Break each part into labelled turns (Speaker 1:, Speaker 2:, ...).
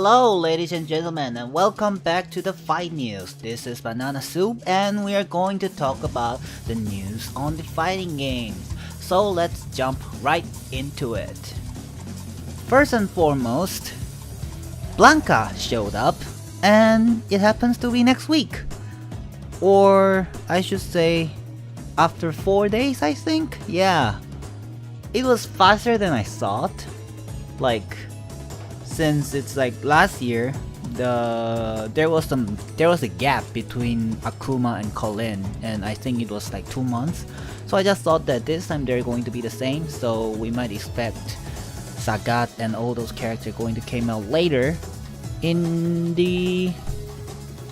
Speaker 1: Hello ladies and gentlemen, and welcome back to the Fight News. This is BananaSoup and we are going to talk about the news on the fighting games. So let's jump right into it. First and foremost, Blanka showed up and it happens to be next week. Or I should say after 4 days, I think? Yeah. It was faster than I thought. Since it's like last year, there was a gap between Akuma and Colin, and I think it was like 2 months. So I just thought that this time they're going to be the same, so we might expect Sagat and all those characters going to come out later in the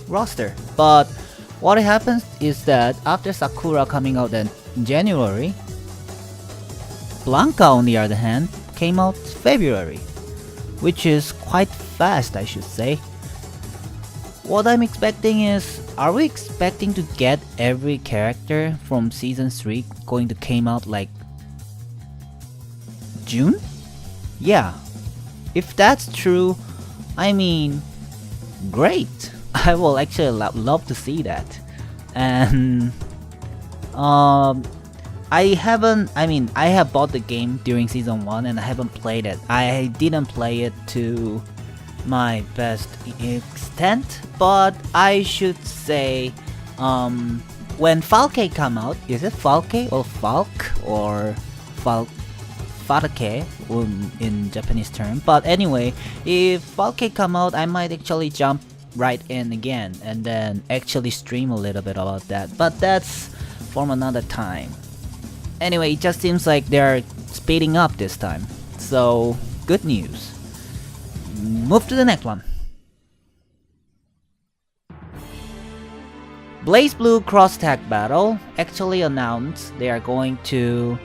Speaker 1: roster. But what happens is that after Sakura coming out in January, Blanka on the other hand came out February, which is quite fast, I should say. What I'm expecting is, are we expecting to get every character from season 3 going to came out like June? Yeah. If that's true, I mean, great. I will actually love to see that. And I have bought the game during season 1 and I haven't played it. I didn't play it to my best extent, but I should say when Falke come out, is it Falke or Falk or Falke in Japanese term? But anyway, if Falke come out, I might actually jump right in again and then actually stream a little bit about that, but that's from another time. Anyway, it just seems like they're speeding up this time, so good news. Move to the next one. Blazblue Cross Tag Battle actually announced they are going to,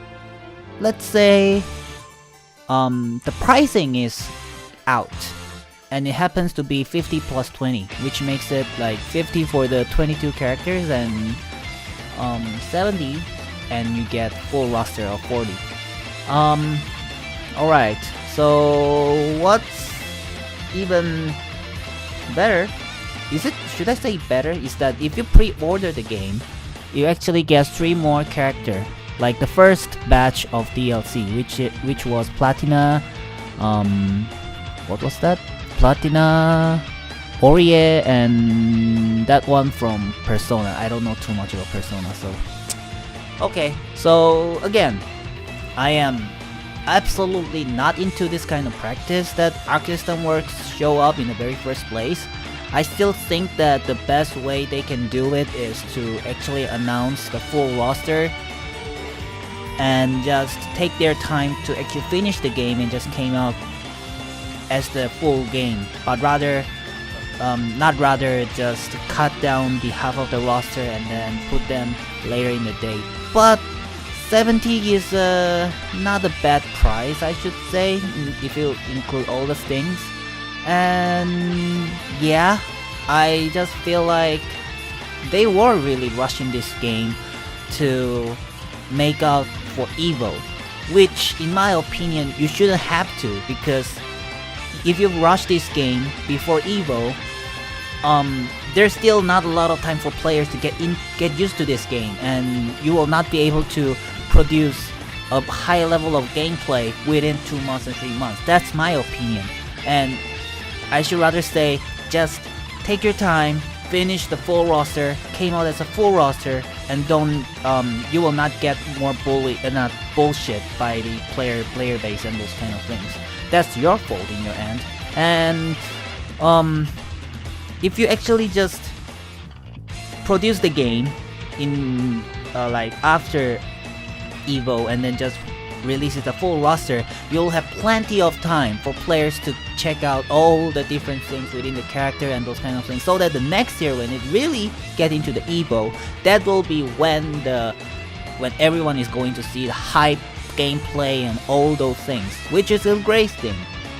Speaker 1: let's say, the pricing is out, and it happens to be 50 plus 20, which makes it like 50 for the 22 characters and 70. And you get full roster of 40. Alright, so what's even better, should I say better, is that if you pre-order the game, you actually get 3 more characters, like the first batch of DLC, which was Platina, what was that? Platina, Orie, and that one from Persona. I don't know too much about Persona, so... Okay, so again, I am absolutely not into this kind of practice that Arc System Works show up in the very first place. I still think that the best way they can do it is to actually announce the full roster and just take their time to actually finish the game and just came out as the full game, but not rather just cut down the half of the roster and then put them later in the day. But 70 is not a bad price, I should say, if you include all the things. And yeah, I just feel like they were really rushing this game to make out for EVO, which in my opinion you shouldn't have to, because if you rush this game before EVO, there's still not a lot of time for players to get used to this game, and you will not be able to produce a high level of gameplay within 2 months and 3 months. That's my opinion, and I should rather say just take your time, finish the full roster, came out as a full roster, and don't you will not get more bullshit by the player base and those kind of things. That's your fault in your end. And if you actually just produce the game in like after EVO and then just release it a full roster, you'll have plenty of time for players to check out all the different things within the character and those kind of things, so that the next year when it really get into the EVO, that will be when everyone is going to see the hype gameplay and all those things, which is a great thing,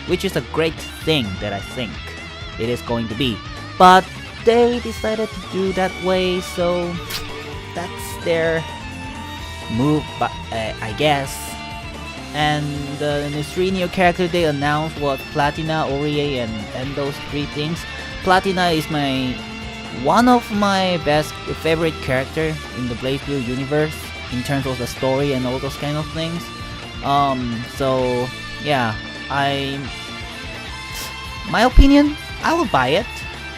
Speaker 1: that I think it is going to be. But they decided to do that way, so that's their move, but I guess. and the 3 new characters they announced was Platina, Orie, and those 3 things. Platina is one of my favorite character in the Blazblue universe in terms of the story and all those kind of things. So yeah, my opinion, I will buy it,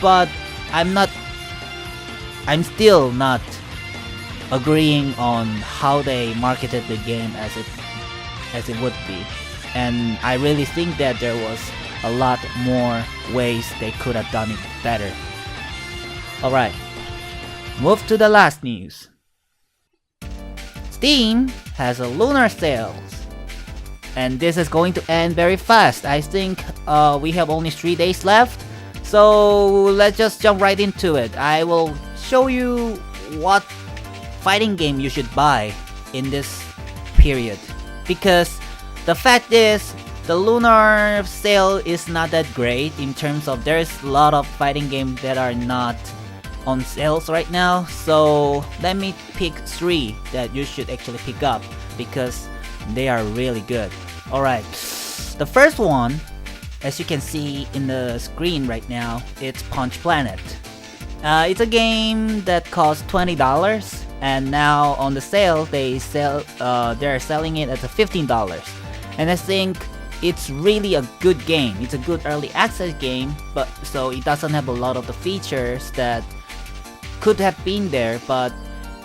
Speaker 1: but I'm still not agreeing on how they marketed the game as it would be, and I really think that there was a lot more ways they could have done it better. Alright, move to the last news. Steam has a Lunar Sales, and this is going to end very fast. I think we have only 3 days left, so let's just jump right into it. I will show you what fighting game you should buy in this period, because the fact is the Lunar Sale is not that great in terms of there's a lot of fighting games that are not on sales right now. So let me pick 3 that you should actually pick up because they are really good. Alright, the first one, as you can see in the screen right now, it's Punch Planet. It's a game that costs $20, and now on the sale they're selling it at $15. And I think it's really a good game. It's a good early access game, but so it doesn't have a lot of the features that could have been there, but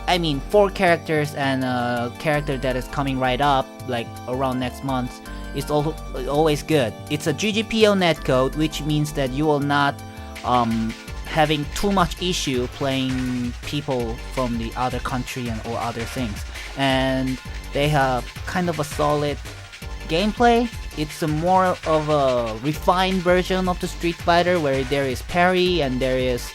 Speaker 1: I mean 4 characters and a character that is coming right up like around next month is always good. It's a GGPO netcode, which means that you will not having too much issue playing people from the other country or other things, and they have kind of a solid gameplay. It's a more of a refined version of the Street Fighter where there is parry and there is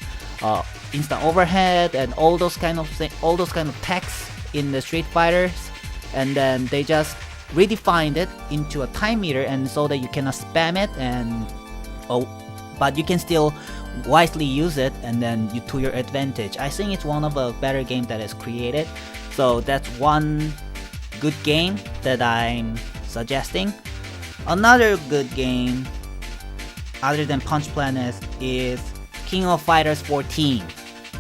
Speaker 1: instant overhead and all those kind of techs in the Street Fighters, and then they just redefined it into a time meter, and so that you cannot spam it, and but you can still wisely use it and then to your advantage. I think it's one of a better game that is created, so that's one good game that I'm suggesting. Another good game other than Punch Planet is King of Fighters 14.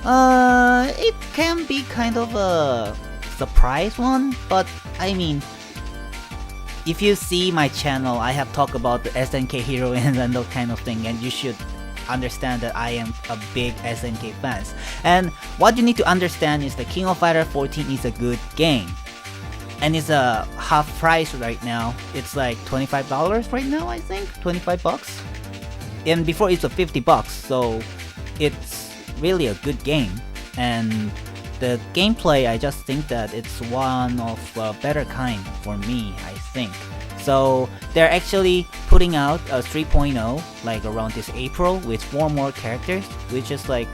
Speaker 1: It can be kind of a surprise one, but I mean, if you see my channel, I have talked about the SNK heroines and those kind of thing, and you should understand that I am a big SNK fan. And what you need to understand is that King of Fighters 14 is a good game, and it's a half price right now. It's like $25 right now, I think, 25 bucks. And before it's a 50 bucks, so it's really a good game. And the gameplay, I just think that it's one of a better kind for me, I think. So they're actually putting out a 3.0 like around this April with 4 more characters, which is like,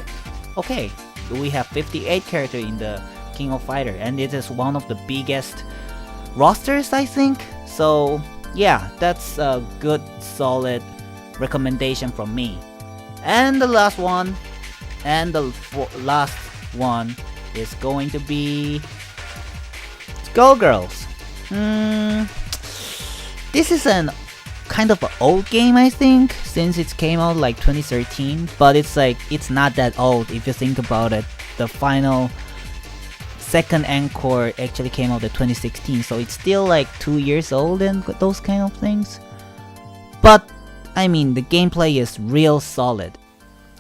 Speaker 1: okay, we have 58 characters in the King of Fighter, and it is one of the biggest rosters, I think. So yeah, that's a good solid recommendation from me. And the last one, and the last one is going to be Skullgirls. This is an kind of an old game, I think, since it came out like 2013, but it's like, it's not that old if you think about it. The final second encore actually came out in 2016, so it's still like 2 years old and those kind of things. But I mean, the gameplay is real solid.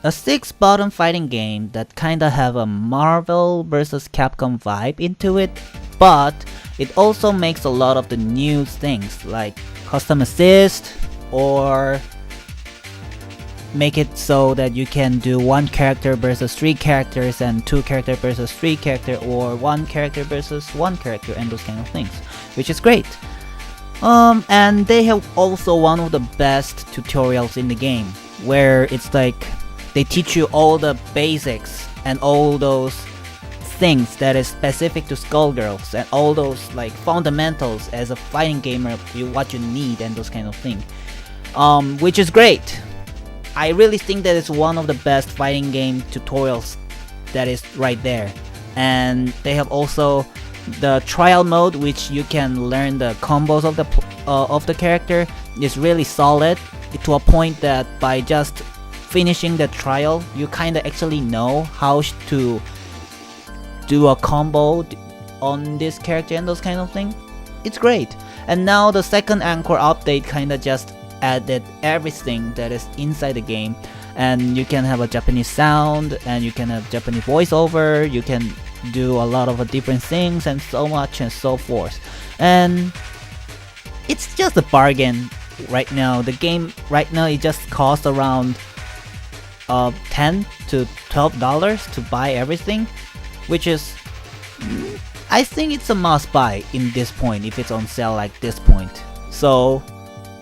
Speaker 1: A 6-button fighting game that kinda have a Marvel vs. Capcom vibe into it, but it also makes a lot of the new things like custom assist, or make it so that you can do 1 character versus 3 characters and 2 character versus 3 character, or 1 character versus 1 character, and those kind of things, which is great. And they have also one of the best tutorials in the game, where it's like they teach you all the basics and all those things that is specific to Skullgirls, and all those like fundamentals as a fighting gamer, what you need and those kind of things, which is great. I really think that it's one of the best fighting game tutorials that is right there. And they have also the trial mode, which you can learn the combos of the of the character is really solid, to a point that by just finishing the trial, you kinda actually know how to do a combo on this character and those kind of things. It's great. And now the second Anchor update kinda just added everything that is inside the game, and you can have a Japanese sound, and you can have Japanese voiceover, you can do a lot of different things and so much and so forth. And it's just a bargain right now. The game right now, it just costs around $10 to $12 to buy everything, which is, I think it's a must buy in this point if it's on sale like this point. So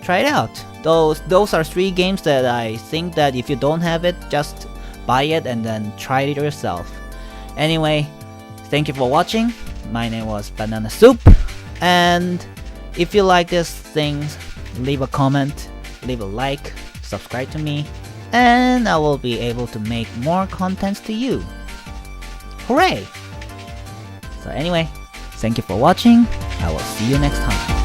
Speaker 1: try it out. Those are 3 games that I think that if you don't have it, just buy it and then try it yourself. Anyway, thank you for watching. My name was BananaSoup, and if you like these things, leave a comment, leave a like, subscribe to me, and I will be able to make more contents to you. Hooray! So anyway, thank you for watching. I will see you next time.